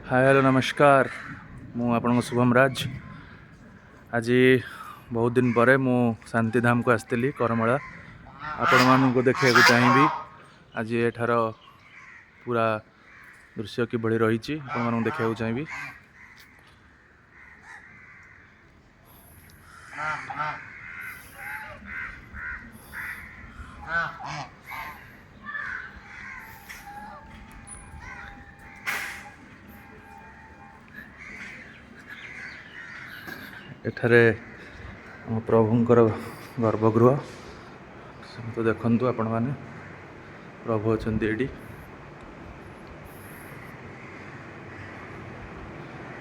Hi hello नमस्कार। मु आपण शुभम राज। आज बहुत दिन पर मु शांतिधाम को आसती करमला आपण मानू देखा चाहिए। आज एठार पूरा दृश्य किभली रही आपण देखा चाहिए। एठारे प्रभुंकर गर्भगृह तो देखंतु आपण माने प्रभु अछंती एडी।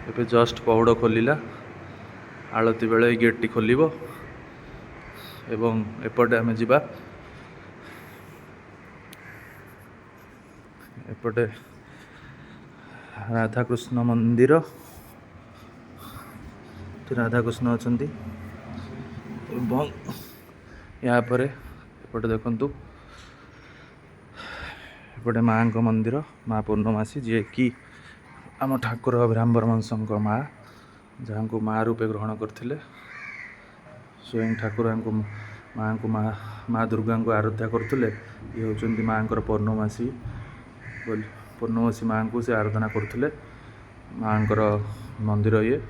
एबे जस्ट पहुड़ खोलिला आलती बेले गेट टी खोलिबो एवं एपटे आमे जिबा। एपटे राधाकृष्ण मंदिर, राधाकृष्ण अछंती एवं यहाँ पर एपटे देखंतु एपटे माँ को मंदिर, माँ पूर्णमासी जी कि आम ठाकुर अभिराम बर्मन माँ जहाँ को माँ रूपे ग्रहण करथिले। स्वयं ठाकुर माँ को माँ दुर्गा को आराध्या करथिले। ये होचंती माँ को पूर्णमासी बोली पूर्णमासी माँ को से आराधना करथिले। माँ मंदिर ये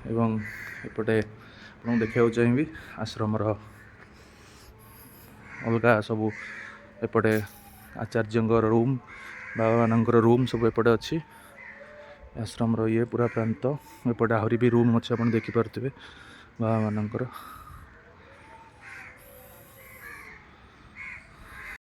एवं एपटे आपको देखा चाहिए आश्रमर अलग सबू एपटे आचार्य रूम बाबा मान रूम सब एपटे अच्छी आश्रम ये पूरा प्रांत एपटे आहरी भी रूम अच्छे आप देखिपे बाबा मानकर।